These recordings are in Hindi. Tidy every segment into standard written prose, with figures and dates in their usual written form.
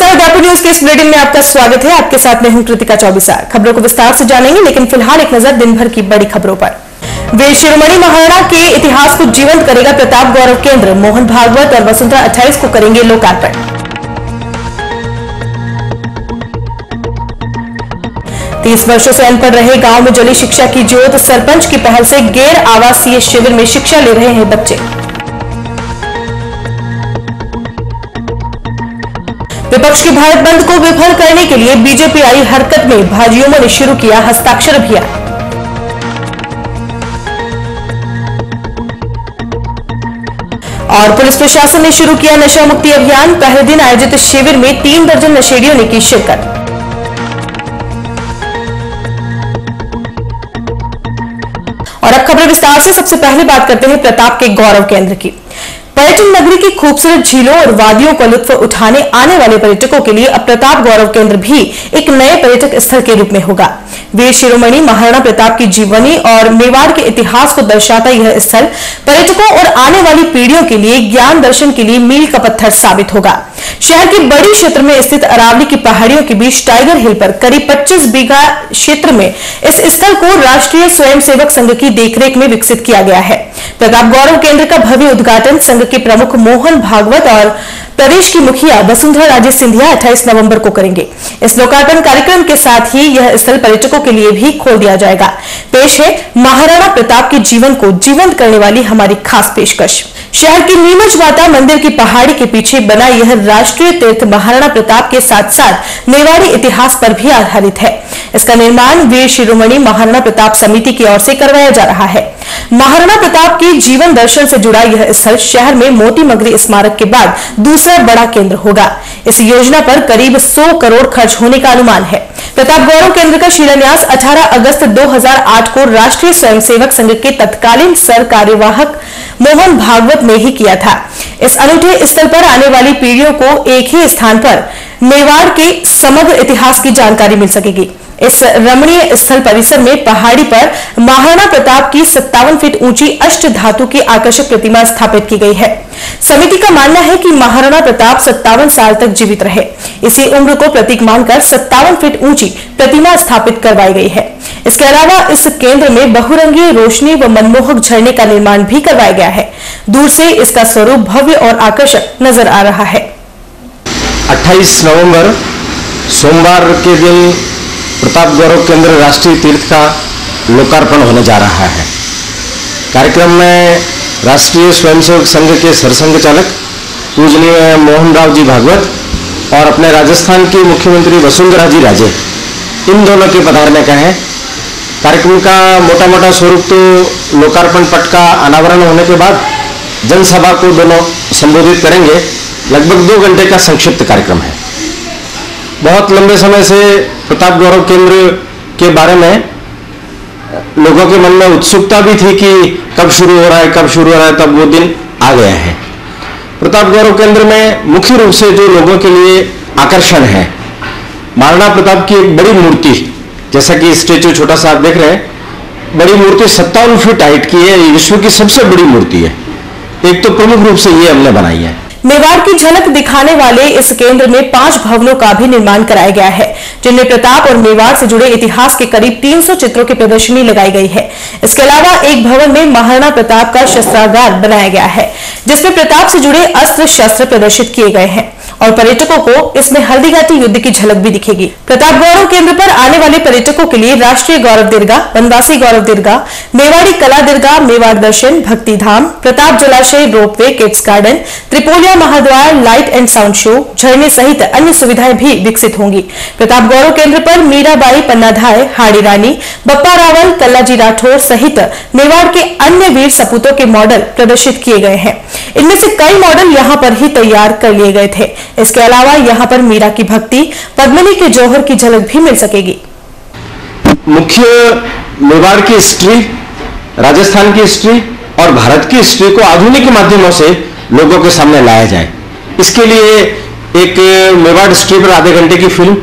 नमस्कार, उदयपुर न्यूज के इस बुलेटिन में आपका स्वागत है। आपके साथ मैं हूं कृतिका चौबीसार। खबरों को विस्तार से जानेंगे, लेकिन फिलहाल एक नजर दिन भर की बड़ी खबरों पर। वीर शिरोमणि महाराणा के इतिहास को जीवंत करेगा प्रताप गौरव केंद्र। मोहन भागवत और वसुंधरा 28 को करेंगे लोकार्पण। 30 वर्षों से अनपढ़ रहे गांव में जली शिक्षा की ज्योत। सरपंच की पहल से गैर आवासीय शिविर में शिक्षा ले रहे हैं बच्चे। विपक्ष के भारत बंद को विफल करने के लिए बीजेपी आई हरकत में। भाजयुमो ने शुरू किया हस्ताक्षर अभियान। और पुलिस प्रशासन ने शुरू किया नशा मुक्ति अभियान। पहले दिन आयोजित शिविर में 3 दर्जन नशेड़ियों ने की शिरकत। और अब खबर विस्तार से। सबसे पहले बात करते हैं प्रताप के गौरव केंद्र की। पर्यटन नगरी की खूबसूरत झीलों और वादियों का लुत्फ उठाने आने वाले पर्यटकों के लिए अब प्रताप गौरव केंद्र भी एक नए पर्यटक स्थल के रूप में होगा। वीर शिरोमणि महाराणा प्रताप की जीवनी और मेवाड़ के इतिहास को दर्शाता यह स्थल पर्यटकों और आने वाली पीढ़ियों के लिए ज्ञान दर्शन के लिए मील का पत्थर साबित होगा। शहर के बड़ी क्षेत्र में स्थित अरावली की पहाड़ियों के बीच टाइगर हिल पर करीब 25 बीघा क्षेत्र में इस स्थल को राष्ट्रीय स्वयंसेवक संघ की देखरेख में विकसित किया गया है। प्रताप गौरव केंद्र का भव्य उद्घाटन संघ के प्रमुख मोहन भागवत और प्रदेश की मुखिया वसुंधरा राजे सिंधिया 28 नवंबर को करेंगे। इस लोकार्पण कार्यक्रम के साथ ही यह स्थल पर्यटकों के लिए भी खोल दिया जाएगा। पेश है महाराणा प्रताप के जीवन को जीवंत करने वाली हमारी खास पेशकश। शहर की नीमच माता मंदिर की पहाड़ी के पीछे बना यह राष्ट्रीय तीर्थ महाराणा प्रताप के साथ साथ मेवाड़ी इतिहास पर भी आधारित है। इसका निर्माण वीर शिरोमणि महाराणा प्रताप समिति की ओर से करवाया जा रहा है। महाराणा प्रताप के जीवन दर्शन से जुड़ा यह स्थल शहर में मोती मगरी स्मारक के बाद दूसरा बड़ा केंद्र होगा। इस योजना पर करीब 100 करोड़ खर्च होने का अनुमान है। प्रताप गौरव केंद्र का शिलान्यास 18 अगस्त 2008 को राष्ट्रीय स्वयंसेवक संघ के तत्कालीन सर कार्यवाहक मोहन भागवत ने ही किया था। इस अनूठे स्थल पर आने वाली पीढ़ियों को एक ही स्थान पर मेवाड़ के समग्र इतिहास की जानकारी मिल सकेगी। इस रमणीय स्थल परिसर में पहाड़ी पर महाराणा प्रताप की 57 फीट ऊंची अष्ट धातु की आकर्षक प्रतिमा स्थापित की गई है। समिति का मानना है कि महाराणा प्रताप 57 साल तक जीवित रहे। इसी उम्र को प्रतीक मानकर 57 फीट ऊंची प्रतिमा स्थापित करवाई गई है। इसके अलावा इस केंद्र में बहुरंगी रोशनी व मनमोहक झरने का निर्माण भी करवाया गया है। दूर से इसका स्वरूप भव्य और आकर्षक नजर आ रहा है। 28 नवंबर सोमवार के दिन प्रताप गौरव केंद्र राष्ट्रीय तीर्थ का लोकार्पण होने जा रहा है। कार्यक्रम में राष्ट्रीय स्वयंसेवक संघ के सरसंघ चालक पूजनीय मोहन राव जी भागवत और अपने राजस्थान की मुख्यमंत्री वसुंधरा जी राजे, इन दोनों के पधारने का है। कार्यक्रम का मोटा मोटा स्वरूप तो लोकार्पण पट का अनावरण होने के बाद जनसभा को दोनों संबोधित करेंगे। लगभग 2 घंटे का संक्षिप्त कार्यक्रम है। बहुत लंबे समय से प्रताप गौरव केंद्र के बारे में लोगों के मन में उत्सुकता भी थी कि कब शुरू हो रहा है, कब शुरू हो रहा है। तब वो दिन आ गया है। प्रताप गौरव केंद्र में मुख्य रूप से जो लोगों के लिए आकर्षण है, महाराणा प्रताप की एक बड़ी मूर्ति, जैसा कि स्टेचू छोटा सा आप देख रहे हैं, बड़ी मूर्ति 57 फीट हाइट की है। विश्व की सबसे बड़ी मूर्ति है। एक तो प्रमुख रूप से ये हमने बनाई है। मेवाड़ की झलक दिखाने वाले इस केंद्र में 5 भवनों का भी निर्माण कराया गया है, जिनमें प्रताप और मेवाड़ से जुड़े इतिहास के करीब 300 चित्रों की प्रदर्शनी लगाई गई है। इसके अलावा एक भवन में महाराणा प्रताप का शस्त्रागार बनाया गया है, जिसमें प्रताप से जुड़े अस्त्र शस्त्र प्रदर्शित किए गए हैं और पर्यटकों को इसमें हल्दीघाटी युद्ध की झलक भी दिखेगी। प्रताप गौरव केंद्र पर आने वाले पर्यटकों के लिए राष्ट्रीय गौरव दीर्घा, वनवासी गौरव दीर्घा, मेवाड़ी कला दीर्घा, मेवाड़ दर्शन, भक्ति धाम, प्रताप जलाशय, ropeway, kids garden, Tripolia Mahadwar, light and sound show, झरने सहित अन्य सुविधाएं भी विकसित होंगी। प्रताप गौरव केंद्र पर मीराबाई, पन्नाधाय, हाड़ी रानी, बप्पा रावल, कल्लाजी राठौर सहित मेवाड़ के अन्य वीर सपूतों के मॉडल प्रदर्शित किए गए हैं। इनमें से कई मॉडल यहां पर ही तैयार कर लिए गए थे। इसके अलावा यहां पर मीरा की भक्ति, पद्मिनी के जौहर की झलक भी मिल सकेगी। मुख्य मेवाड़ की हिस्ट्री, राजस्थान की हिस्ट्री और भारत की हिस्ट्री को आधुनिक माध्यमों से लोगों के सामने लाया जाए, इसके लिए एक मेवाड़ हिस्ट्री पर आधे घंटे की फिल्म,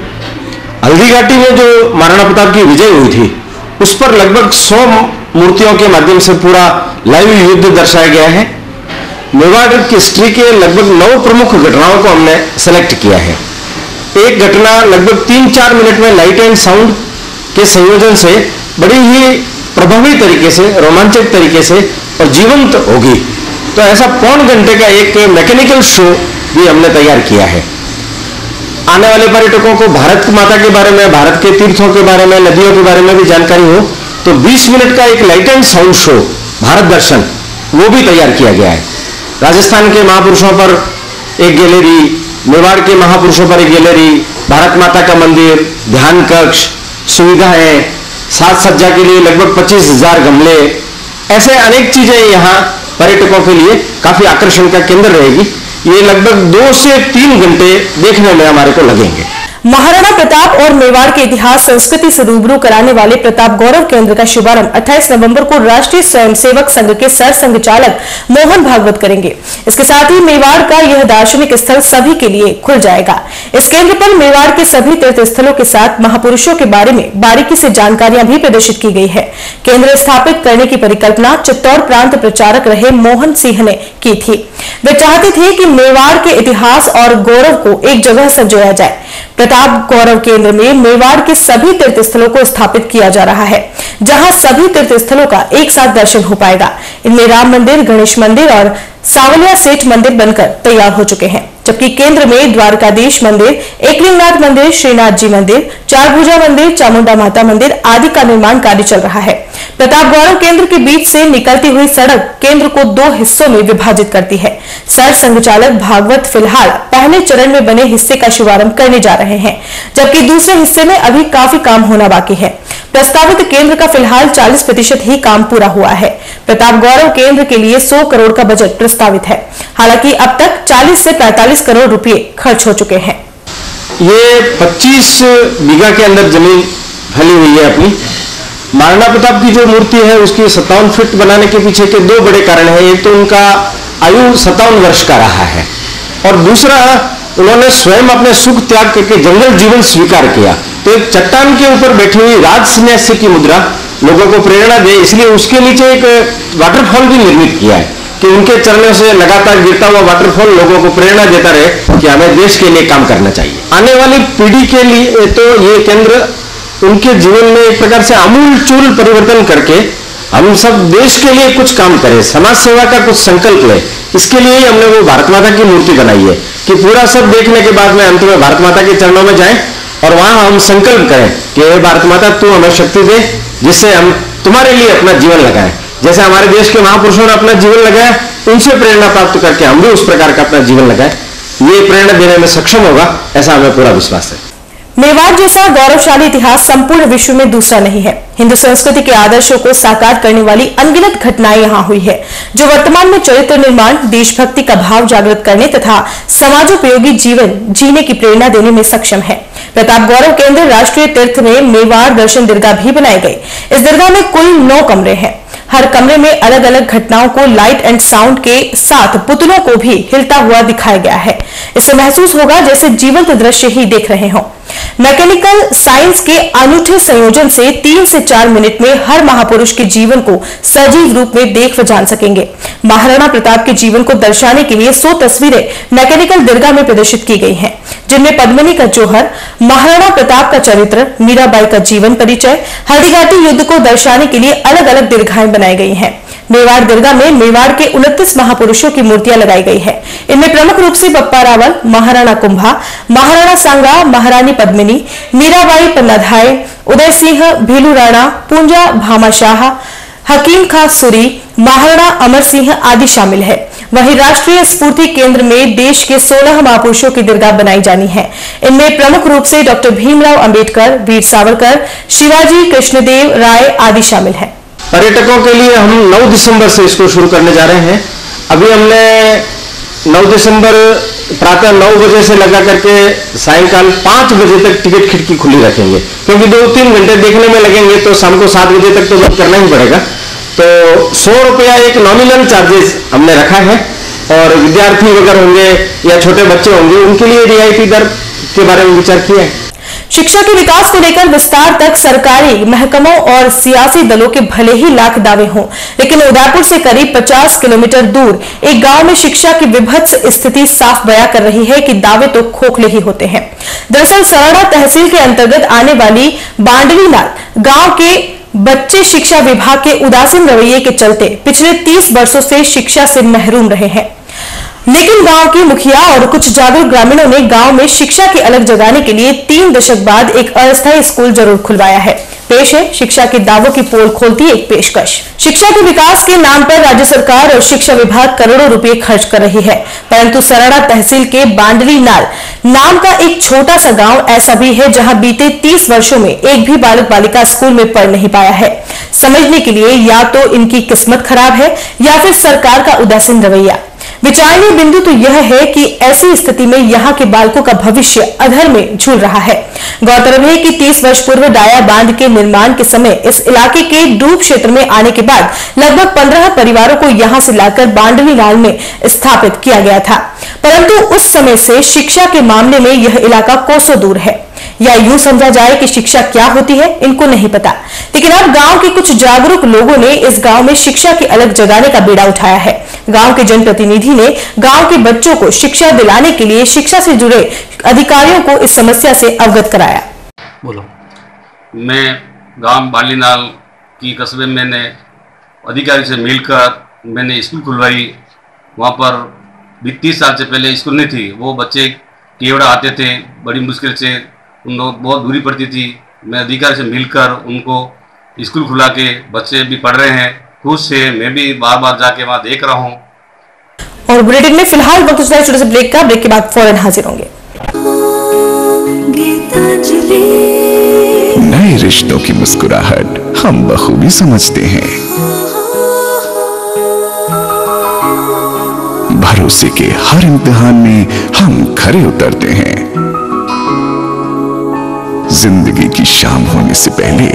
हल्दीघाटी में जो महाराणा प्रताप की विजय हुई थी उस पर लगभग 100 मूर्तियों के माध्यम से पूरा लाइव युद्ध दर्शाया गया है। मेवाड़ की हिस्ट्री के लगभग 9 प्रमुख घटनाओं को हमने सेलेक्ट किया है। एक घटना लगभग 3-4 मिनट में लाइट एंड साउंड के संयोजन से बड़ी ही प्रभावी तरीके से, रोमांचक तरीके से और जीवंत होगी। तो ऐसा पौन घंटे का एक मैकेनिकल शो भी हमने तैयार किया है। आने वाले पर्यटकों को भारत माता के बारे में, भारत के तीर्थों के बारे में, नदियों के बारे में भी जानकारी हो, तो 20 मिनट का एक light and sound show Bharat Darshan वो भी तैयार किया गया है। राजस्थान के महापुरुषों पर एक गैलरी, मेवाड़ के महापुरुषों पर एक गैलरी, भारत माता का मंदिर, ध्यान कक्ष, सुविधाएं, साज सज्जा के लिए लगभग 25,000 गमले, ऐसे अनेक चीजें यहाँ पर्यटकों के लिए काफी आकर्षण का केंद्र रहेगी। ये लगभग 2 से 3 घंटे देखने में हमारे को लगेंगे। महाराणा प्रताप और मेवाड़ के इतिहास संस्कृति से रूबरू कराने वाले प्रताप गौरव केंद्र का शुभारंभ 28 नवंबर को राष्ट्रीय स्वयंसेवक संघ के सर संघचालक मोहन भागवत करेंगे। इसके साथ ही मेवाड़ का यह दार्शनिक स्थल सभी के लिए खुल जाएगा। इस केंद्र पर मेवाड़ के सभी तीर्थ स्थलों के साथ महापुरुषों के बारे में बारीकी से जानकारियां भी प्रदर्शित की गई है। केंद्र स्थापित करने की परिकल्पना चित्तौड़ प्रांत प्रचारक रहे मोहन सिंह ने की थी। वे चाहते थे कि मेवाड़ के इतिहास और गौरव को एक जगह संजोया जाए। प्रताप गौरव केंद्र में मेवाड़ के सभी तीर्थ स्थलों को स्थापित किया जा रहा है, जहां सभी तीर्थ स्थलों का एक साथ दर्शन हो पाएगा। इनमें राम मंदिर, गणेश मंदिर और सावलिया सेठ मंदिर बनकर तैयार हो चुके हैं, जबकि केंद्र में द्वारकाधीश मंदिर, एकलिंगनाथ मंदिर, श्रीनाथ जी मंदिर, चारभुजा मंदिर, चामुंडा माता मंदिर आदि का निर्माण कार्य चल रहा है। प्रताप गौरव केंद्र के बीच से निकलती हुई सड़क केंद्र को 2 हिस्सों में विभाजित करती है। सर संघचालक भागवत फिलहाल पहले चरण में बने हिस्से का शुभारंभ करने जा रहे हैं, जबकि दूसरे हिस्से में अभी काफी काम होना बाकी है। प्रस्तावित केंद्र का फिलहाल 40% ही काम पूरा हुआ है। प्रताप गौरव केंद्र के लिए 100 करोड़ का बजट प्रस्तावित है। हालांकि अब तक 40 से 45 करोड़ रुपए खर्च हो चुके हैं। ये 25 बीघा के अंदर जमीन फैली हुई है अपनी। महाराणा प्रताप की जो मूर्ति है उसकी 57 फीट बनाने के पीछे के 2 बड़े कारण हैं। एक तो उनका आयु 57 वर्ष का रहा है, और दूसरा उन्होंने स्वयं अपने सुख त्याग करके जंगल जीवन स्वीकार किया। तो एक चट्टान के ऊपर बैठी हुई राज सन्यासी की मुद्रा लोगों को प्रेरणा दे, इसलिए उसके नीचे एक वाटरफॉल भी निर्मित किया है कि उनके चरणों से लगातार गिरता हुआ वाटरफॉल लोगों को प्रेरणा देता रहे कि हमें देश के लिए काम करना चाहिए। आने वाली पीढ़ी के लिए तो ये केंद्र उनके जीवन में एक प्रकार से आमूलचूल परिवर्तन करके हम सब देश के लिए कुछ काम करें, समाज सेवा का कुछ संकल्प लें। इसके लिए ही हमने वो भारत माता की मूर्ति बनाई है कि पूरा सब देखने के बाद में अंत में भारत माता के चरणों में जाएं और वहां हम संकल्प करें कि हे भारत माता, तू हमें शक्ति दे जिससे हम तुम्हारे लिए अपना जीवन लगाएं। जैसे हमारे देश के महापुरुषों ने अपना जीवन लगाया, उनसे प्रेरणा प्राप्त करके हम भी उस प्रकार का अपना जीवन लगाएं। ये प्रेरणा देने में सक्षम होगा, ऐसा हमें पूरा विश्वास है। मेवाड़ जैसा गौरवशाली इतिहास संपूर्ण विश्व में दूसरा नहीं है। हिंदू संस्कृति के आदर्शों को साकार करने वाली अनगिनत घटनाएं यहाँ हुई है, जो वर्तमान में चरित्र निर्माण, देशभक्ति का भाव जागृत करने तथा समाजोपयोगी जीवन जीने की प्रेरणा देने में सक्षम है। प्रताप गौरव केंद्र राष्ट्रीय तीर्थ में मेवाड़ दर्शन दरगाह भी बनाई गई। इस दरगाह में कुल 9 कमरे हैं। हर कमरे में अलग अलग घटनाओं को लाइट एंड साउंड के साथ पुतलों को भी हिलता हुआ दिखाया गया है। इससे महसूस होगा जैसे जीवंत दृश्य ही देख रहे हों। मैकेनिकल साइंस के अनूठे संयोजन से 3 से 4 मिनट में हर महापुरुष के जीवन को सजीव रूप में देख व जान सकेंगे। महाराणा प्रताप के जीवन को दर्शाने के लिए 100 तस्वीरें मैकेनिकल दरगाह में प्रदर्शित की गई हैं, जिनमें पद्मिनी का जौहर, महाराणा प्रताप का चरित्र, मीराबाई का जीवन परिचय, हल्दीघाटी युद्ध को दर्शाने के लिए अलग अलग दीर्घाएं बनाई गई हैं। मेवाड़ दरगाह में मेवाड़ के 29 महापुरुषों की मूर्तियां लगाई गई है। इनमें प्रमुख रूप से बप्पा रावल, महाराणा कुंभा, महाराणा सांगा, महारानी पद्मिनी, मीराबाई पन्नाधाय, उदय सिंह, भीलू राणा, पूंजा भामाशाह, हकीम खां सुरी, महाराणा अमर सिंह आदि शामिल है। वहीं राष्ट्रीय स्फूर्ति केंद्र में देश के 16 महापुरुषों की दरगाह बनाई जानी है। इनमें प्रमुख रूप से डॉक्टर भीमराव अंबेडकर, वीर सावरकर, शिवाजी कृष्णदेव राय आदि शामिल हैं। पर्यटकों के लिए हम 9 दिसंबर से इसको शुरू करने जा रहे हैं। अभी हमने 9 दिसंबर प्रातः 9 बजे से लगा करके सायंकाल 5 बजे तक टिकट खिड़की खुली रखेंगे, क्योंकि 2-3 घंटे देखने में लगेंगे तो शाम को 7 बजे तक तो बंद करना ही पड़ेगा। तो 100 रुपया एक नॉमिनल चार्जेस हमने रखा है, और विद्यार्थी वगैरह होंगे या छोटे बच्चे होंगे उनके लिए रियायती दर के बारे में विचार किया है। शिक्षा के विकास को लेकर विस्तार तक सरकारी महकमों और सियासी दलों के भले ही लाख दावे हों, लेकिन उदयपुर से करीब 50 किलोमीटर दूर एक गांव में शिक्षा की विभत्स स्थिति साफ बयां कर रही है कि दावे तो खोखले ही होते हैं। दरअसल सरड़ा तहसील के अंतर्गत आने वाली बांडवीनाल गांव के बच्चे शिक्षा विभाग के उदासीन रवैये के चलते पिछले 30 वर्षों से शिक्षा से महरूम रहे हैं। लेकिन गांव के मुखिया और कुछ जागरूक ग्रामीणों ने गांव में शिक्षा की अलग जगाने के लिए 3 दशक बाद एक अस्थायी स्कूल जरूर खुलवाया है। पेश है शिक्षा के दावों की पोल खोलती एक पेशकश। शिक्षा के विकास के नाम पर राज्य सरकार और शिक्षा विभाग करोड़ों रुपए खर्च कर रही है, परंतु सरड़ा तहसील के बांडवीनाल नाम का एक छोटा सा गांव ऐसा भी है जहां बीते 30 वर्षों में एक भी बालक बालिका स्कूल में पढ़ नहीं पाया है। समझने के लिए या तो इनकी किस्मत खराब है या फिर सरकार का उदासीन रवैया। विचारणीय बिंदु तो यह है कि ऐसी स्थिति में यहाँ के बालकों का भविष्य अधर में झूल रहा है। गौरतलब है कि 30 वर्ष पूर्व डाया बांध के निर्माण के समय इस इलाके के डूब क्षेत्र में आने के बाद लगभग 15 परिवारों को यहाँ से लाकर बांडवीनाल में स्थापित किया गया था, परंतु उस समय से शिक्षा के मामले में यह इलाका कोसों दूर है, या यूं समझा जाए कि शिक्षा क्या होती है इनको नहीं पता। लेकिन अब गांव के कुछ जागरूक लोगों ने इस गांव में शिक्षा की अलग जगाने का बीड़ा उठाया है। गांव के जनप्रतिनिधि ने गांव के बच्चों को शिक्षा दिलाने के लिए शिक्षा से जुड़े अधिकारियों को इस समस्या से अवगत कराया। बोलो। मैं गांव बांडवीनाल की कस्बे में मैंने अधिकारी से मिलकर मैंने स्कूल खुलवाई। वहां पर 30 साल से पहले स्कूल नहीं थी। वो बच्चे केवड़ा आते थे, बड़ी मुश्किल से उन लोग बहुत दूरी पड़ती थी। मैं अधिकारी से मिलकर उनको स्कूल खुला के बच्चे भी पढ़ रहे हैं, खुश से। मैं भी बार बार जाके वहाँ देख रहा हूँ। और बुलेटिन में फिलहाल वक्त छोटे से ब्रेक का, ब्रेक के बाद फौरन हाजिर होंगे। नए रिश्तों की मुस्कुराहट हम बखूबी समझते हैं। भरोसे के हर इम्तिहान में हम खरे उतरते हैं। जिंदगी की शाम होने से पहले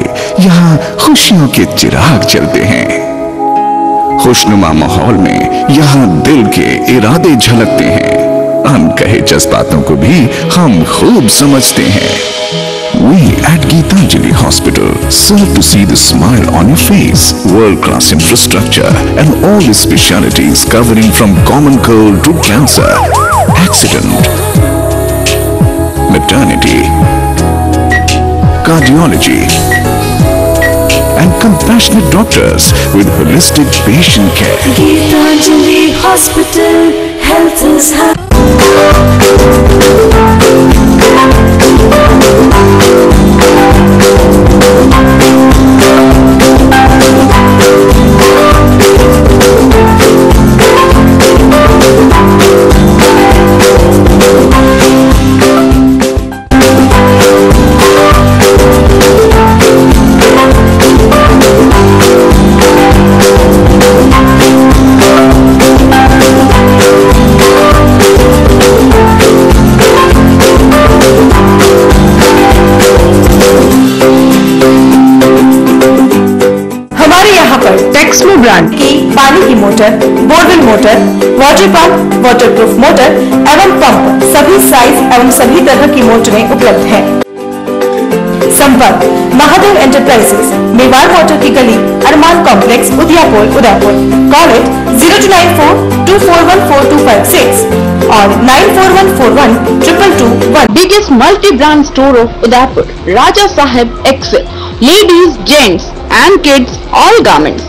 यहाँ खुशियों के चिराग जलते हैं। खुशनुमा माहौल में यहाँ दिल के इरादे झलकते हैं। अनकहे जज्बातों को भी हम खूब समझते हैं। We at Geetanjali Hospital serve to see the smile on your face. World-class infrastructure and all the specialties covering from common cold to cancer, accident, maternity, cardiology, and compassionate doctors with holistic patient care. Geetanjali Hospital, health is happy. Texmo brand की पानी की motor, borewell motor, water pump, waterproof motor एवं पंप सभी साइज एवं सभी तरह की मोटरें उपलब्ध हैं। संपर्क महादेव एंटरप्राइजेस, मेवाड़ मोटर की गली, अरमान कॉम्प्लेक्स, उदियापुर, उदयपुर। कॉल इट 0294241426 और 9414122221। Biggest multi-brand store of Udaipur, Raja Saheb Excel, ladies, gents and kids, all garments.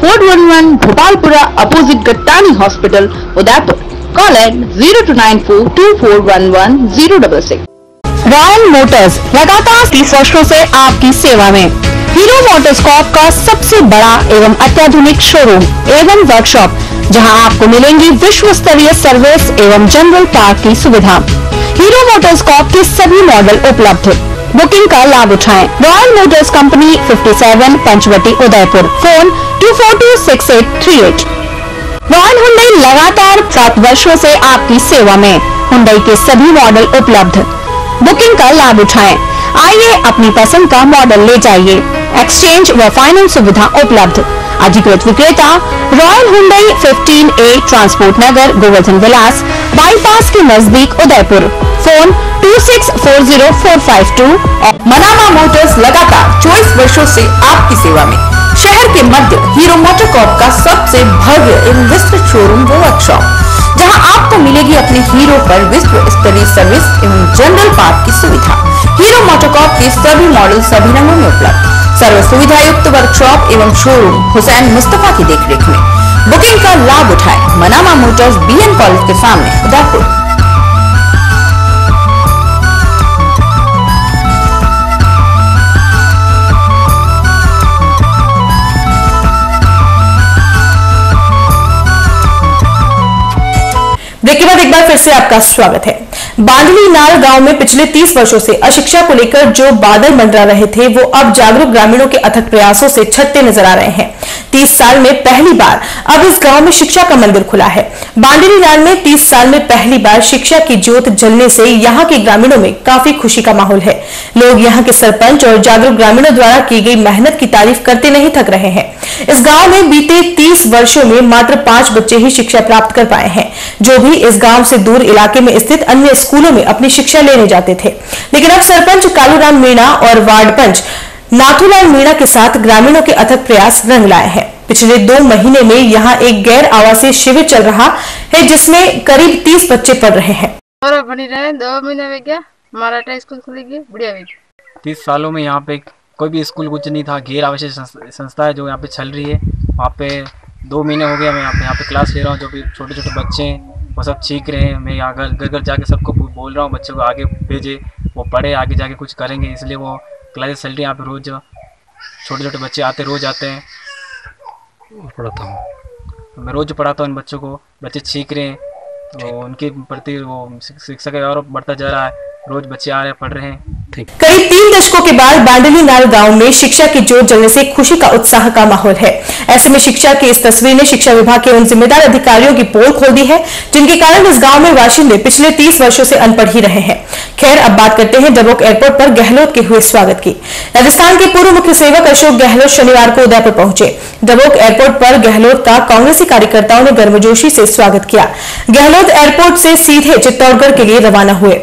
Code 11 Bhopalpura opposite Gattani Hospital, Udaipur. Call at 029424110066. Royal Motors लगातार 30 वर्षों से आपकी सेवा में। हीरो मोटरस्कॉप का सबसे बड़ा एवं अत्याधुनिक शोरूम एवं वर्कशॉप, जहां आपको मिलेंगी विश्व स्तरीय सर्विस एवं जनरल पार्ट की सुविधा। हीरो मोटरस्कॉप के सभी मॉडल उपलब्ध। बुकिंग का लाभ उठाएं। Royal Motors company 57 Panchvati, Udaipur. Phone 2426838। Royal Hyundai लगातार 7 वर्षों से आपकी सेवा में। हुंडई के सभी मॉडल उपलब्ध। बुकिंग का लाभ उठाएं। आइए अपनी पसंद का मॉडल ले जाइए। एक्सचेंज व फाइनेंस सुविधा उपलब्ध। अधिकृत विक्रेता रॉयल हुंडई 15A ट्रांसपोर्ट नगर, गोवर्धन विलास, बाईपास के नजदीक उदयपुर। फोन 26404552। मनामा मोटर्स लगातार 24 वर्षों से आपकी सेवा में। शहर के मध्य हीरो मोटरकॉर्प का सबसे भव्य एवं विस्तृत शोरूम व वर्कशॉप, जहां आपको मिलेगी अपने हीरो पर विश्व स्तरीय सर्विस एवं जनरल पार्ट की सुविधा। हीरो मोटरकॉर्प के सभी मॉडल सभी रंगों में उपलब्ध। सर्व सुविधा युक्त वर्कशॉप एवं शोरूम हुसैन मुस्तफा की देखरेख में। बुकिंग का लाभ उठाएं। मनामा मोटर्स BN कॉलेज के सामने, उदयपुर। ब्रेक के बाद एक बार फिर से आपका स्वागत है। बांधली नाल गांव में पिछले 30 वर्षों से अशिक्षा को लेकर जो बादल मंडरा रहे थे, वो अब जागरूक ग्रामीणों के अथक प्रयासों से छटते नजर आ रहे हैं। 30 साल में पहली बार अब इस गांव में शिक्षा का मंदिर खुला है। बांधली नाल में 30 साल में पहली बार शिक्षा की ज्योत जलने से यहाँ के ग्रामीणों में काफी खुशी का माहौल है। लोग यहाँ के सरपंच और जागरूक ग्रामीणों द्वारा की गई मेहनत की तारीफ करते नहीं थक रहे हैं। इस गांव में बीते 30 वर्षों में मात्र 5 बच्चे ही शिक्षा प्राप्त कर पाए हैं, जो भी इस गांव से दूर इलाके में स्थित अन्य स्कूलों में अपनी शिक्षा लेने जाते थे। लेकिन अब सरपंच कालूराम मीणा और वार्ड पंच नाथूलाल मीणा के साथ ग्रामीणों के अथक प्रयास रंग लाए हैं। पिछले 2 महीने में यहाँ एक गैर आवासीय शिविर चल रहा है, जिसमें करीब 30 बच्चे पढ़ रहे हैं। 2 महीने में क्या मराठा स्कूल खुलेगी, बढ़िया हुई। 30 सालों में यहाँ पे कोई भी स्कूल कुछ नहीं था। गैर आवासीय संस्था है जो यहाँ पे चल रही है। वहाँ पे 2 महीने हो गया मैं यहाँ पे क्लास ले रहा हूँ। जो भी छोटे छोटे बच्चे हैं वो सब सीख रहे हैं। मैं यहाँ घर घर जाके सबको बोल रहा हूँ बच्चों को आगे भेजे, वो पढ़े, आगे जाके कुछ करेंगे। इसलिए वो क्लासेस चल रही है यहाँ पे। रोज़ छोटे छोटे बच्चे आते, रोज़ आते हैं। पढ़ाता हूँ मैं, रोज़ पढ़ाता हूँ इन बच्चों को। बच्चे सीख रहे हैं, तो उनके प्रति वो शिक्षा का और बढ़ता जा रहा है। रोज बच्चे आ रहे हैं, पढ़ रहे हैं। करीब 3 दशकों के बाद बांडली नाल गांव में शिक्षा की ज्योत जलने से खुशी का उत्साह का माहौल है। ऐसे में शिक्षा की इस तस्वीर ने शिक्षा विभाग के उन जिम्मेदार अधिकारियों की पोल खोल दी है, जिनके कारण इस गांव में बाशिंदे पिछले 30 वर्षों से अनपढ़ ही रहे हैं। खैर, अब बात करते हैं डबोक एयरपोर्ट पर गहलोत के हुए स्वागत की। राजस्थान के पूर्व मुख्य सेवक अशोक गहलोत शनिवार को उदयपुर पहुंचे। डबोक एयरपोर्ट पर गहलोत का कांग्रेसी कार्यकर्ताओं ने गर्मजोशी से स्वागत किया। गहलोत एयरपोर्ट से सीधे चित्तौड़गढ़ के लिए रवाना हुए।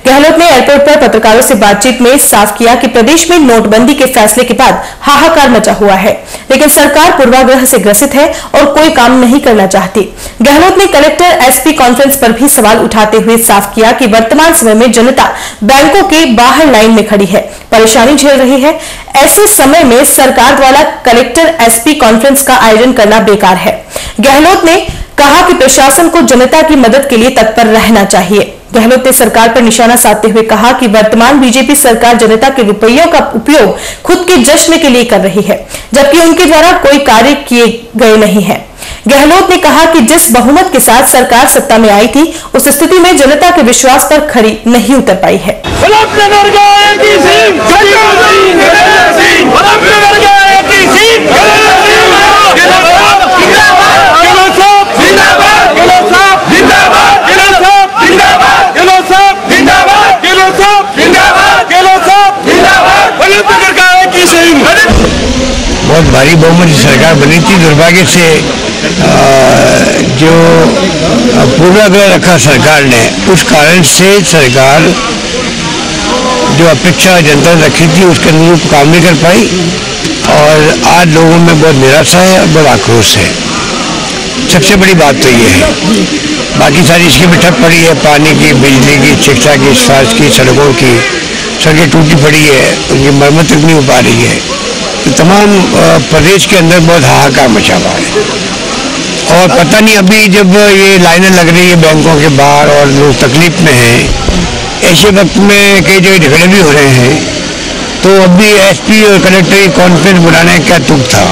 गहलोत ने एयरपोर्ट पर पत्रकारों से बातचीत में साफ किया कि प्रदेश में नोटबंदी के फैसले के बाद हाहाकार मचा हुआ है, लेकिन सरकार पूर्वाग्रह से ग्रसित है और कोई काम नहीं करना चाहती। गहलोत ने कलेक्टर एसपी कॉन्फ्रेंस पर भी सवाल उठाते हुए साफ किया कि वर्तमान समय में जनता बैंकों के बाहर लाइन में खड़ी है, परेशानी झेल रही है। ऐसे समय में सरकार द्वारा कलेक्टर एसपी कॉन्फ्रेंस का आयोजन करना बेकार है। गहलोत ने कहा कि प्रशासन को जनता की मदद के लिए तत्पर रहना चाहिए। गहलोत ने सरकार पर निशाना साधते हुए कहा कि वर्तमान बीजेपी सरकार जनता के रुपयों का उपयोग खुद के जश्न के लिए कर रही है, जबकि उनके द्वारा कोई कार्य किए गए नहीं है। गहलोत ने कहा कि जिस बहुमत के साथ सरकार सत्ता में आई थी, उस स्थिति में जनता के विश्वास पर खरी नहीं उतर पाई है। बहुत भारी बहुमत की सरकार बनी थी। दुर्भाग्य से जो पूर्वाग्रह रखा सरकार ने, उस कारण से सरकार जो अपेक्षा जनता ने रखी थी उसके अनुरूप काम नहीं कर पाई और आज लोगों में बहुत निराशा है और बहुत आक्रोश है। सबसे बड़ी बात तो ये है, बाकी सारी स्कीमें ठप पड़ी है, पानी की, बिजली की, शिक्षा की, स्वास्थ्य की, सड़कों की, सड़कें टूटी पड़ी है, उनकी मरम्मत तक नहीं हो पा रही है। तो तमाम प्रदेश के अंदर बहुत हाहाकार मचा हुआ है और पता नहीं अभी जब ये लाइनें लग रही है बैंकों के बाहर और लोग तकलीफ में हैं, ऐसे वक्त में कई जगह झगड़े भी हो रहे हैं, तो अभी एसपी और कलेक्टर की कॉन्फ्रेंस बुलाने का क्या तुक था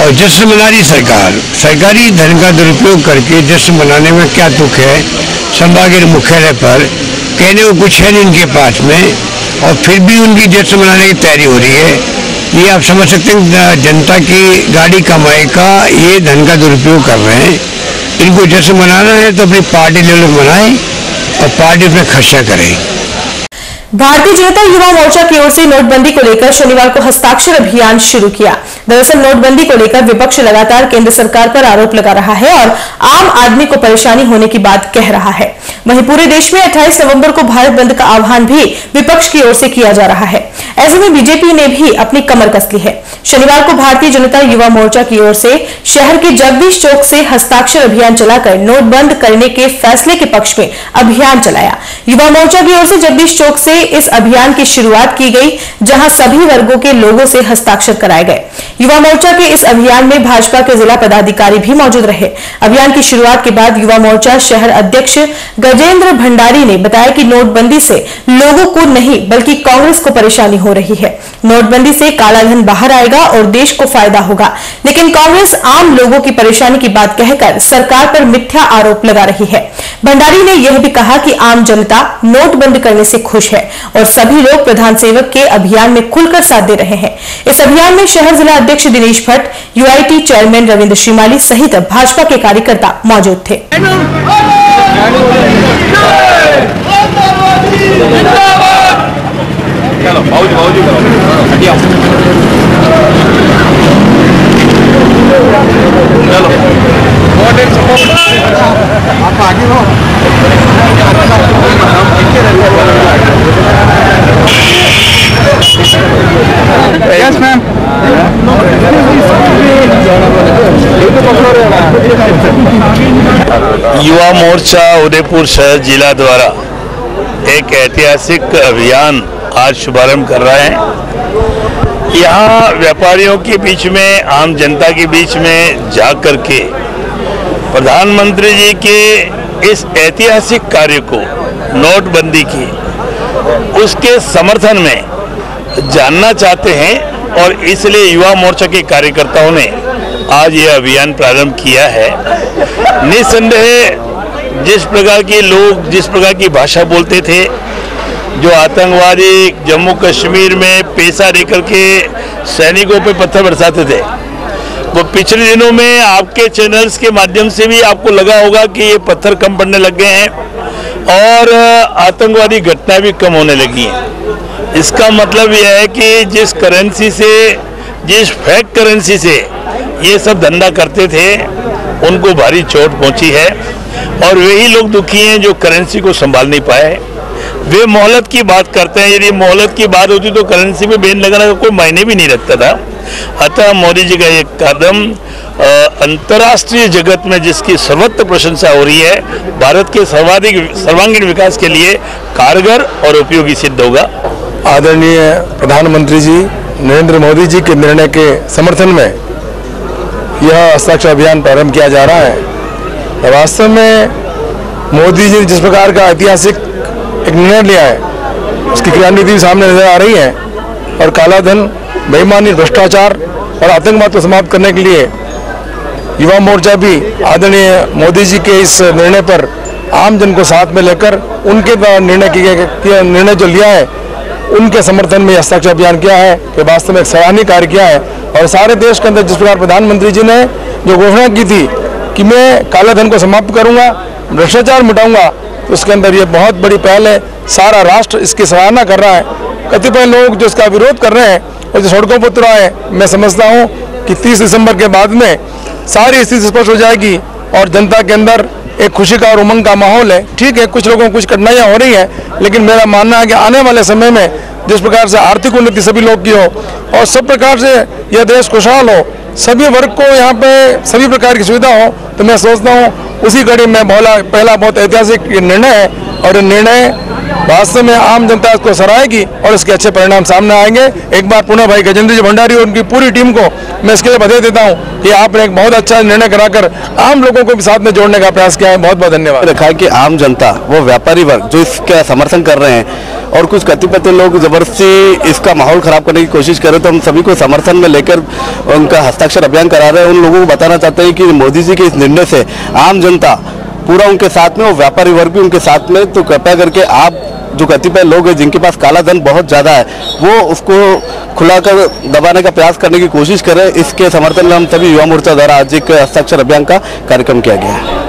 और जश्न मना रही सरकार। सरकारी धन का दुरुपयोग करके जश्न मनाने में क्या तुक है। संभागीय मुख्यालय पर कहने को कुछ है नहीं इनके पास में और फिर भी उनकी जश्न मनाने की तैयारी हो रही है। ये आप समझ सकते हैं जनता की गाड़ी कमाई का ये धन का दुरुपयोग कर रहे हैं। इनको जैसे मनाना है तो अपनी पार्टी लेवल पर मनाएं और पार्टी में खर्चा करें। भारतीय जनता युवा मोर्चा की ओर से नोटबंदी को लेकर शनिवार को हस्ताक्षर अभियान शुरू किया। दरअसल नोटबंदी को लेकर विपक्ष लगातार केंद्र सरकार पर आरोप लगा रहा है और आम आदमी को परेशानी होने की बात कह रहा है। वहीं पूरे देश में 28 नवंबर को भारत बंद का आह्वान भी विपक्ष की ओर से किया जा रहा है। ऐसे में बीजेपी ने भी अपनी कमर कस ली है। शनिवार को भारतीय जनता युवा मोर्चा की ओर से शहर के जगदीश चौक से हस्ताक्षर अभियान चलाकर नोट बंद करने के फैसले के पक्ष में अभियान चलाया। युवा मोर्चा की ओर से जगदीश चौक से इस अभियान की शुरुआत की गई, जहां सभी वर्गों के लोगों से हस्ताक्षर कराए गए। युवा मोर्चा के इस अभियान में भाजपा के जिला पदाधिकारी भी मौजूद रहे। अभियान की शुरुआत के बाद युवा मोर्चा शहर अध्यक्ष गजेंद्र भंडारी ने बताया कि नोटबंदी से लोगों को नहीं बल्कि कांग्रेस को परेशानी हो रही है। नोटबंदी से कालाधन बाहर आएगा और देश को फायदा होगा, लेकिन कांग्रेस आम लोगों की परेशानी की बात कहकर सरकार पर मिथ्या आरोप लगा रही है। भंडारी ने यह भी कहा कि आम जनता नोट बंद करने से खुश है और सभी लोग प्रधान सेवक के अभियान में खुलकर साथ दे रहे हैं। इस अभियान में शहर जिला अध्यक्ष दिनेश भट्ट, यूआईटी चेयरमैन रविंद्र श्रीमाली सहित भाजपा के कार्यकर्ता मौजूद थे। आप आगे हो। Yes ma'am. युवा मोर्चा उदयपुर शहर जिला द्वारा एक ऐतिहासिक अभियान आज शुभारंभ कर रहा है। यहाँ व्यापारियों के बीच में, आम जनता के बीच में जा करके प्रधानमंत्री जी के इस ऐतिहासिक कार्य को, नोटबंदी की, उसके समर्थन में जानना चाहते हैं और इसलिए युवा मोर्चा के कार्यकर्ताओं ने आज ये अभियान प्रारंभ किया है। निस्संदेह जिस प्रकार के लोग, जिस प्रकार की भाषा बोलते थे, जो आतंकवादी जम्मू कश्मीर में पैसा देकर के सैनिकों पे पत्थर बरसाते थे, वो पिछले दिनों में आपके चैनल्स के माध्यम से भी आपको लगा होगा कि ये पत्थर कम पड़ने लग गए हैं और आतंकवादी घटना भी कम होने लगी हैं। इसका मतलब यह है कि जिस करेंसी से, जिस फेक करेंसी से ये सब धंधा करते थे, उनको भारी चोट पहुंची है और वही लोग दुखी हैं जो करेंसी को संभाल नहीं पाए। वे मोहलत की बात करते हैं। यदि मोहलत की बात होती तो करेंसी पे बैन लगाना कोई मायने भी नहीं रखता था। अतः मोदी जी का एक कदम अंतर्राष्ट्रीय जगत में जिसकी सर्वत्र प्रशंसा हो रही है, भारत के सर्वांगीण विकास के लिए कारगर और उपयोगी सिद्ध होगा। आदरणीय प्रधानमंत्री जी नरेंद्र मोदी जी के निर्णय के समर्थन में यह हस्ताक्षर अभियान प्रारंभ किया जा रहा है। वास्तव में मोदी जी ने जिस प्रकार का ऐतिहासिक एक निर्णय लिया है, उसकी क्रियान्विति सामने नजर आ रही है और काला धन, बेईमानी, भ्रष्टाचार और आतंकवाद को समाप्त करने के लिए युवा मोर्चा भी आदरणीय मोदी जी के इस निर्णय पर आम जन को साथ में लेकर उनके द्वारा निर्णय जो लिया है उनके समर्थन में हस्ताक्षर अभियान किया है कि वास्तव में एक सराहनीय कार्य किया है। और सारे देश के अंदर जिस प्रकार प्रधानमंत्री जी ने जो घोषणा की थी कि मैं काला धन को समाप्त करूंगा, भ्रष्टाचार मिटाऊंगा, तो उसके अंदर ये बहुत बड़ी पहल है। सारा राष्ट्र इसकी सराहना कर रहा है। कतिपय लोग जो इसका विरोध कर रहे हैं और जो सड़कों पर उतरा है, मैं समझता हूँ कि 30 दिसंबर के बाद में सारी स्थिति स्पष्ट हो जाएगी और जनता के अंदर एक खुशी का और उमंग का माहौल है। ठीक है, कुछ लोगों को कुछ कठिनाइयाँ हो रही हैं, लेकिन मेरा मानना है कि आने वाले समय में जिस प्रकार से आर्थिक उन्नति सभी लोग की हो और सब प्रकार से यह देश खुशहाल हो, सभी वर्ग को यहाँ पे सभी प्रकार की सुविधा हो, तो मैं सोचता हूँ उसी कड़ी में पहला बहुत ऐतिहासिक निर्णय है और निर्णय वास्तव में आम जनता इसको सराहेगी और इसके अच्छे परिणाम सामने आएंगे। एक बार पुनः भाई गजेंद्र जी भंडारी और उनकी पूरी टीम को मैं इसके लिए बधाई देता हूँ कि आपने एक बहुत अच्छा निर्णय कराकर आम लोगों को भी साथ में जोड़ने का प्रयास किया है। बहुत बहुत धन्यवाद। रखा है कि आम जनता, वो व्यापारी वर्ग जो इसका समर्थन कर रहे हैं और कुछ कतिपय लोग जबरदस्ती इसका माहौल खराब करने की कोशिश कर रहे, तो हम सभी को समर्थन में लेकर उनका हस्ताक्षर अभियान करा रहे हैं। उन लोगों को बताना चाहते हैं कि मोदी जी के इस निर्णय से आम जनता पूरा उनके साथ में और व्यापारी वर्ग भी उनके साथ में, तो कृपया करके आप जो कतिपय लोग हैं जिनके पास काला धन बहुत ज़्यादा है, वो उसको खुलाकर दबाने का प्रयास करने की कोशिश करें। इसके समर्थन में हम सभी युवा मोर्चा द्वारा आज एक हस्ताक्षर अभियान का कार्यक्रम किया गया है।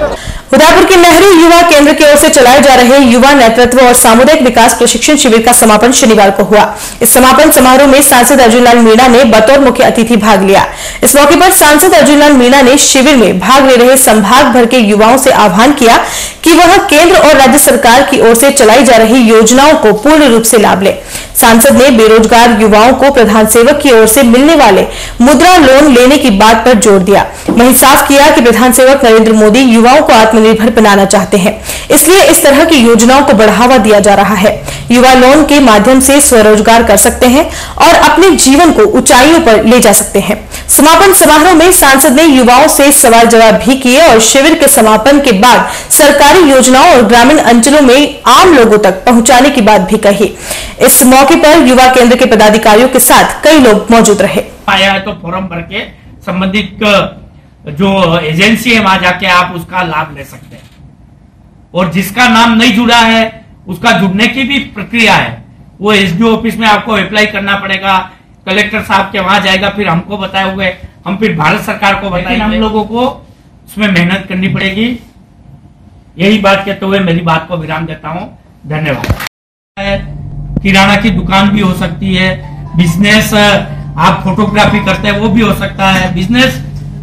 उदयपुर के नेहरू युवा केंद्र की ओर से चलाए जा रहे युवा नेतृत्व और सामुदायिक विकास प्रशिक्षण शिविर का समापन शनिवार को हुआ। इस समापन समारोह में सांसद अर्जुन लाल मीणा ने बतौर मुख्य अतिथि भाग लिया। इस मौके पर सांसद अर्जुन लाल मीणा ने शिविर में भाग ले रहे संभाग भर के युवाओं से आह्वान किया कि वह केंद्र और राज्य सरकार की ओर से चलाई जा रही योजनाओं को पूर्ण रूप से लाभ ले। सांसद ने बेरोजगार युवाओं को प्रधान सेवक की ओर से मिलने वाले मुद्रा लोन लेने की बात पर जोर दिया। वहीं साफ किया कि प्रधान सेवक नरेंद्र मोदी युवाओं को आत्मनिर्भर बनाना चाहते हैं, इसलिए इस तरह की योजनाओं को बढ़ावा दिया जा रहा है। युवा लोन के माध्यम से स्वरोजगार कर सकते हैं और अपने जीवन को ऊंचाइयों पर ले जा सकते हैं। समापन समारोह में सांसद ने युवाओं से सवाल जवाब भी किए और शिविर के समापन के बाद सरकारी योजनाओं और ग्रामीण अंचलों में आम लोगों तक पहुंचाने की बात भी कही। इस मौके पर युवा केंद्र के पदाधिकारियों के साथ कई लोग मौजूद रहे। आया है तो फॉर्म भर के संबंधित जो एजेंसी है वहां जाके आप उसका लाभ ले सकते हैं, और जिसका नाम नहीं जुड़ा है उसका जुड़ने की भी प्रक्रिया है। वो एसडीओ ऑफिस में आपको अप्लाई करना पड़ेगा, कलेक्टर साहब के वहां जाएगा, फिर हमको बताए हुए हम फिर भारत सरकार को बताएंगे। हम लोगों को उसमें मेहनत करनी पड़ेगी। यही बात कहते हुए मेरी बात को विराम देता हूं। धन्यवाद। किराना की दुकान भी हो सकती है, बिजनेस आप फोटोग्राफी करते हैं वो भी हो सकता है, बिजनेस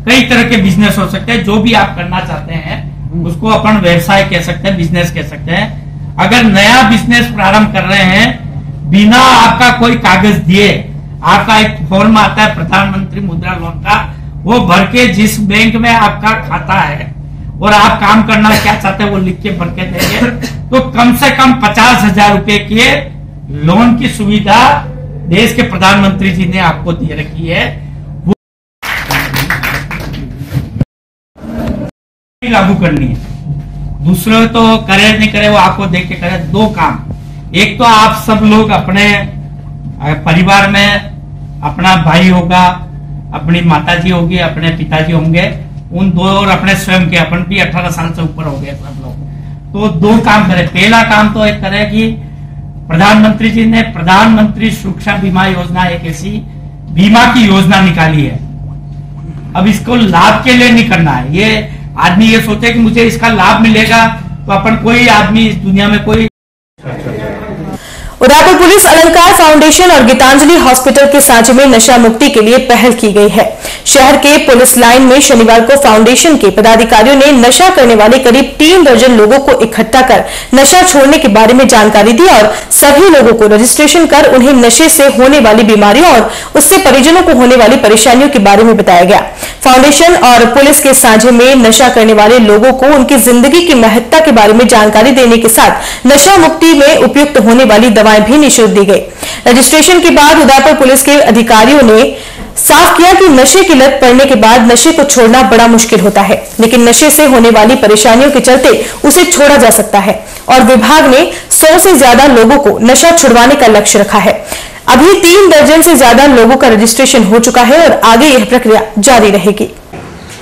कई तरह के बिजनेस हो सकते हैं। जो भी आप करना चाहते हैं उसको अपन व्यवसाय कह सकते हैं, बिजनेस कह सकते हैं। अगर नया बिजनेस प्रारंभ कर रहे हैं बिना आपका कोई कागज दिए, आपका एक फॉर्म आता है प्रधानमंत्री मुद्रा लोन का, वो भर के जिस बैंक में आपका खाता है और आप काम करना क्या चाहते हैं वो लिख के भर के देंगे, तो कम से कम 50,000 रुपए के लोन की सुविधा देश के प्रधानमंत्री जी ने आपको दे रखी है। वो लागू करनी है, दूसरे तो करे नहीं करे वो आपको देख के करे। दो काम, एक तो आप सब लोग अपने परिवार में अपना भाई होगा, अपनी माताजी होगी, अपने पिताजी होंगे, उन दो, और अपने स्वयं के, अपन भी 18 साल से ऊपर हो गए सब लोग, तो दो काम करे। पहला काम तो एक करे कि प्रधानमंत्री जी ने प्रधानमंत्री सुरक्षा बीमा योजना एक ऐसी बीमा की योजना निकाली है। अब इसको लाभ के लिए नहीं करना है। ये आदमी ये सोचे कि मुझे इसका लाभ मिलेगा, तो अपन कोई आदमी इस दुनिया में कोई। उदयपुर पुलिस अलंकार फाउंडेशन और गीतांजलि हॉस्पिटल के साझे में नशा मुक्ति के लिए पहल की गई है। शहर के पुलिस लाइन में शनिवार को फाउंडेशन के पदाधिकारियों ने नशा करने वाले करीब 3 दर्जन लोगों को इकट्ठा कर नशा छोड़ने के बारे में जानकारी दी और सभी लोगों को रजिस्ट्रेशन कर उन्हें नशे से होने वाली बीमारियों और उससे परिजनों को होने वाली परेशानियों के बारे में बताया गया। फाउंडेशन और पुलिस के साझे में नशा करने वाले लोगों को उनकी जिंदगी की महत्ता के बारे में जानकारी देने के साथ नशा मुक्ति में उपयुक्त होने वाली दवाएं भी निःशुल्क दी गई। रजिस्ट्रेशन के बाद उदयपुर पुलिस के अधिकारियों ने साफ किया कि नशे की लत पड़ने के बाद नशे को छोड़ना बड़ा मुश्किल होता है, लेकिन नशे से होने वाली परेशानियों के चलते उसे छोड़ा जा सकता है और विभाग ने 100 से ज्यादा लोगों को नशा छुड़वाने का लक्ष्य रखा है। अभी 3 दर्जन से ज्यादा लोगों का रजिस्ट्रेशन हो चुका है और आगे यह प्रक्रिया जारी रहेगी।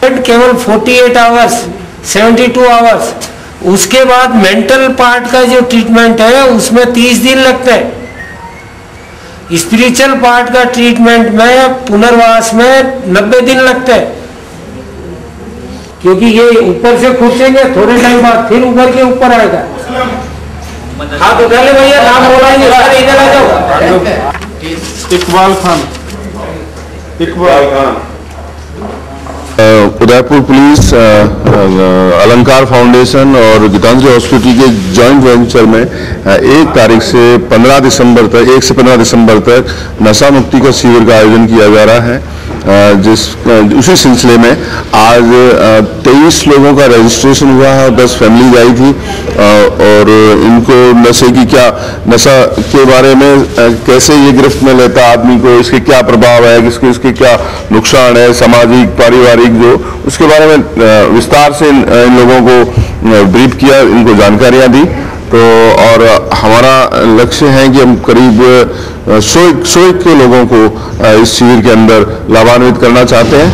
केवल 48 आवर्स 72 आवर्स, उसके बाद मेंटल पार्ट का जो ट्रीटमेंट है उसमें 30 दिन लगते हैं। स्पिरिचुअल पार्ट का ट्रीटमेंट में पुनर्वास में 90 दिन लगते हैं, क्योंकि ये ऊपर से खुर्चेंगे थोड़े टाइम बाद फिर उभर के ऊपर आएगा। हाथ उठा ले भैया, नाम बोलाएंगे, इधर आ जाओ। इकबाल खान। उदयपुर पुलिस अलंकार फाउंडेशन और गीतांजलि हॉस्पिटल के जॉइंट वेंचर में 1 तारीख से 15 दिसंबर तक 1 से 15 दिसंबर तक नशा मुक्ति का शिविर का आयोजन किया जा रहा है। उसी सिलसिले में आज 23 लोगों का रजिस्ट्रेशन हुआ है और 10 फैमिलीज आई थी और इनको नशे की क्या, नशा के बारे में कैसे ये गिरफ्त में लेता आदमी को, इसके क्या प्रभाव है, इसके क्या नुकसान है सामाजिक पारिवारिक, जो उसके बारे में विस्तार से इन लोगों को ब्रीफ किया, इनको जानकारियां दी। तो और हमारा लक्ष्य है कि हम करीब 100 के लोगों को इस शिविर के अंदर लाभान्वित करना चाहते हैं।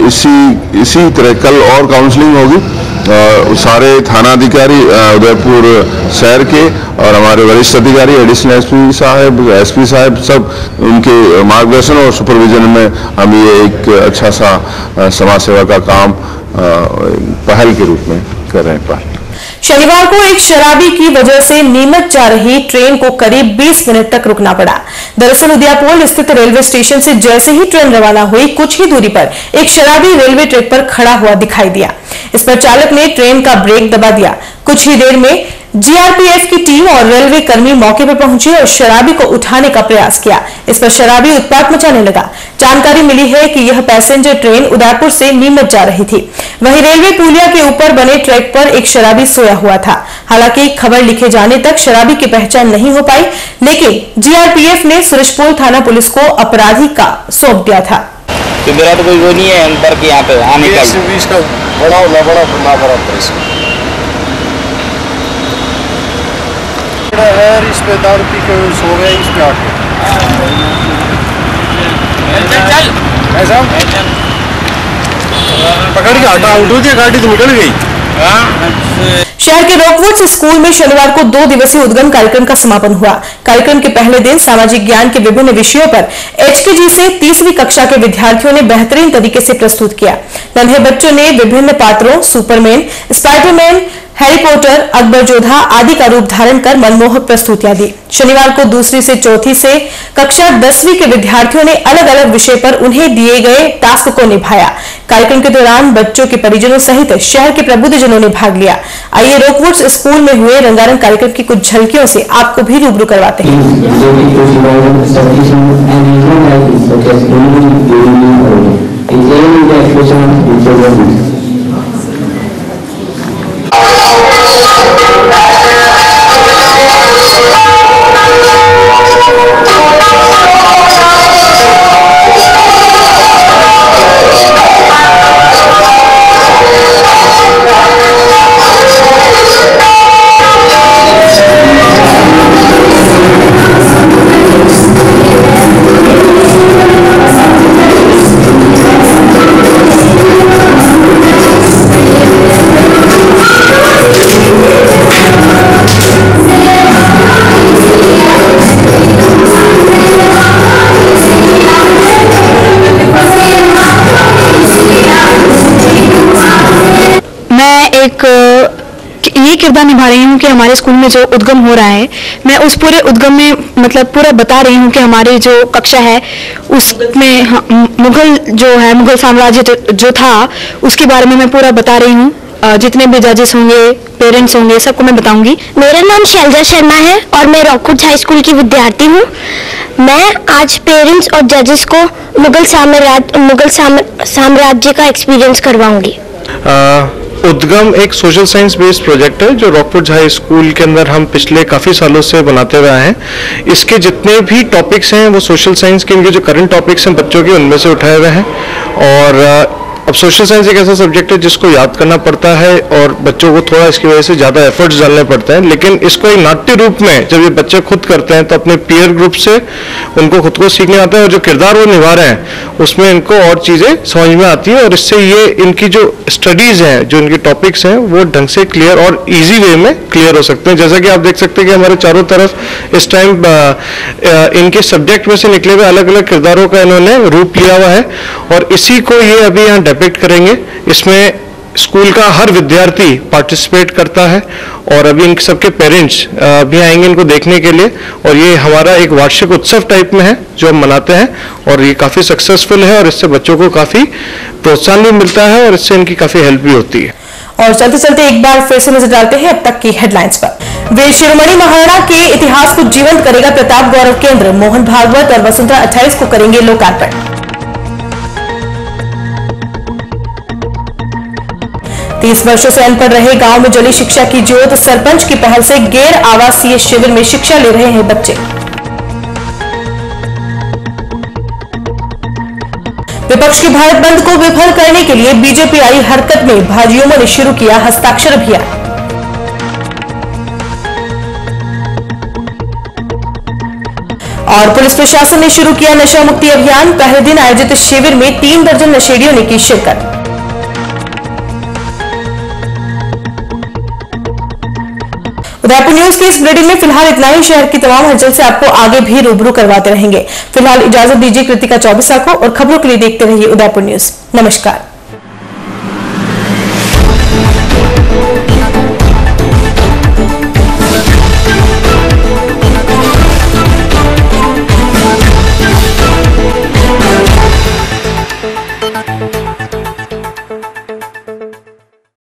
इसी तरह कल और काउंसलिंग होगी सारे थानाधिकारी उदयपुर शहर के और हमारे वरिष्ठ अधिकारी एडिशनल एसपी साहब सब उनके मार्गदर्शन और सुपरविजन में हम ये एक अच्छा सा समाज सेवा का काम पहल के रूप में कर रहे हैं। शनिवार को एक शराबी की वजह से नीमच जा रही ट्रेन को करीब 20 मिनट तक रुकना पड़ा। दरअसल उदयपुर स्थित रेलवे स्टेशन से जैसे ही ट्रेन रवाना हुई, कुछ ही दूरी पर एक शराबी रेलवे ट्रैक पर खड़ा हुआ दिखाई दिया। इस पर चालक ने ट्रेन का ब्रेक दबा दिया। कुछ ही देर में जीआरपीएफ की टीम और रेलवे कर्मी मौके पर पहुंचे और शराबी को उठाने का प्रयास किया। इस पर शराबी उत्पात मचाने लगा। जानकारी मिली है कि यह पैसेंजर ट्रेन उदयपुर से नीमच जा रही थी। वहीं रेलवे पुलिया के ऊपर बने ट्रैक पर एक शराबी सोया हुआ था। हालांकि खबर लिखे जाने तक शराबी की पहचान नहीं हो पाई, लेकिन जीआरपीएफ ने सूरजपुर थाना पुलिस को अपराधी का सौंप दिया था। तो मेरा तो कोई वो नहीं है अंदर के यहाँ पे आने का है इस पे दारू पी के सो गए इस पे आके ऐसा पकड़ के हटा उठो दिया गाड़ी तो निकल गई। शहर के रॉकवुड्स स्कूल में शनिवार को 2 दिवसीय उद्गम कार्यक्रम का समापन हुआ। कार्यक्रम के पहले दिन सामाजिक ज्ञान के विभिन्न विषयों पर एचकेजी से 3वीं कक्षा के विद्यार्थियों ने बेहतरीन तरीके से प्रस्तुत किया। नन्हे बच्चों ने विभिन्न पात्रों Superman, Spiderman, Harry Potter, Akbar Jodha आदि का रूप धारण कर मनमोहक प्रस्तुतियां दी। शनिवार को 2री से 4थी से कक्षा 10वीं के विद्यार्थियों ने अलग अलग विषय पर उन्हें दिए गए टास्क को निभाया। कार्यक्रम के दौरान बच्चों के परिजनों सहित शहर के प्रबुद्धजनों ने भाग लिया। आइए रॉकवुड्स स्कूल में हुए रंगारंग कार्यक्रम की कुछ झलकियों से आपको भी रूबरू करवाते हैं। ये किरदार निभा रही हूँ कि हमारे स्कूल में जो उद्गम हो रहा है, मैं उस पूरे उद्गम में मतलब पूरा बता रही हूँ कि हमारी जो कक्षा है उसमें मुगल साम्राज्य जो था उसके बारे में मैं पूरा बता रही हूँ। जितने भी जजेस होंगे, पेरेंट्स होंगे, सबको मैं बताऊंगी। मेरा नाम शैलजा शर्मा है और मैं रॉकवुड्स हाई स्कूल की विद्यार्थी हूँ। मैं आज पेरेंट्स और जजेस को मुगल साम्राज्य का एक्सपीरियंस करवाऊंगी। उद्गम एक सोशल साइंस बेस्ड प्रोजेक्ट है जो रॉकवुड्स हाई स्कूल के अंदर हम पिछले काफ़ी सालों से बनाते हुए आए हैं। इसके जितने भी टॉपिक्स हैं वो सोशल साइंस के, इनके जो करंट टॉपिक्स हैं बच्चों के, उनमें से उठाए हुए हैं। और अब सोशल साइंस एक ऐसा सब्जेक्ट है जिसको याद करना पड़ता है और बच्चों को थोड़ा इसकी वजह से ज़्यादा एफर्ट्स डालने पड़ते हैं, लेकिन इसको एक नाट्य रूप में जब ये बच्चे खुद करते हैं तो अपने पीयर ग्रुप से उनको खुद को सीखने आता है और जो किरदार वो निभा रहे हैं उसमें इनको और चीज़ें समझ में आती है और इससे ये इनकी जो स्टडीज़ हैं, जो इनके टॉपिक्स हैं, वो ढंग से क्लियर और ईजी वे में क्लियर हो सकते हैं। जैसा कि आप देख सकते हैं कि हमारे चारों तरफ इस टाइम इनके सब्जेक्ट में से निकले हुए अलग अलग किरदारों का इन्होंने रूप लिया हुआ है और इसी को ये अभी यहाँ डिपिक्ट करेंगे। इसमें स्कूल का हर विद्यार्थी पार्टिसिपेट करता है और अभी इन सबके पेरेंट्स भी आएंगे इनको देखने के लिए और ये हमारा एक वार्षिक उत्सव टाइप में है जो हम मनाते हैं और ये काफ़ी सक्सेसफुल है और इससे बच्चों को काफ़ी प्रोत्साहन भी मिलता है और इससे इनकी काफ़ी हेल्प भी होती है। और चलते चलते एक बार फिर से नजर डालते हैं अब तक की हेडलाइंस पर। वीर शिरोमणि महाराणा के इतिहास को जीवंत करेगा प्रताप गौरव केंद्र, मोहन भागवत और वसुंधरा 28 को करेंगे लोकार्पण। 30 वर्षों से अनपढ़ रहे गांव में जली शिक्षा की ज्योत, सरपंच की पहल से गैर आवासीय शिविर में शिक्षा ले रहे हैं बच्चे। विपक्ष के भारत बंद को विफल करने के लिए बीजेपी आई हरकत में, भाजयुमो ने शुरू किया हस्ताक्षर अभियान। और पुलिस प्रशासन ने शुरू किया नशा मुक्ति अभियान, पहले दिन आयोजित शिविर में 3 दर्जन नशेड़ियों ने की शिरकत। उदयपुर न्यूज की इस बुलेटिन में फिलहाल इतना ही। शहर की तमाम हलचल से आपको आगे भी रूबरू करवाते रहेंगे। फिलहाल इजाजत दीजिए कृतिका चौबीसा को, और खबरों के लिए देखते रहिए उदयपुर न्यूज। नमस्कार।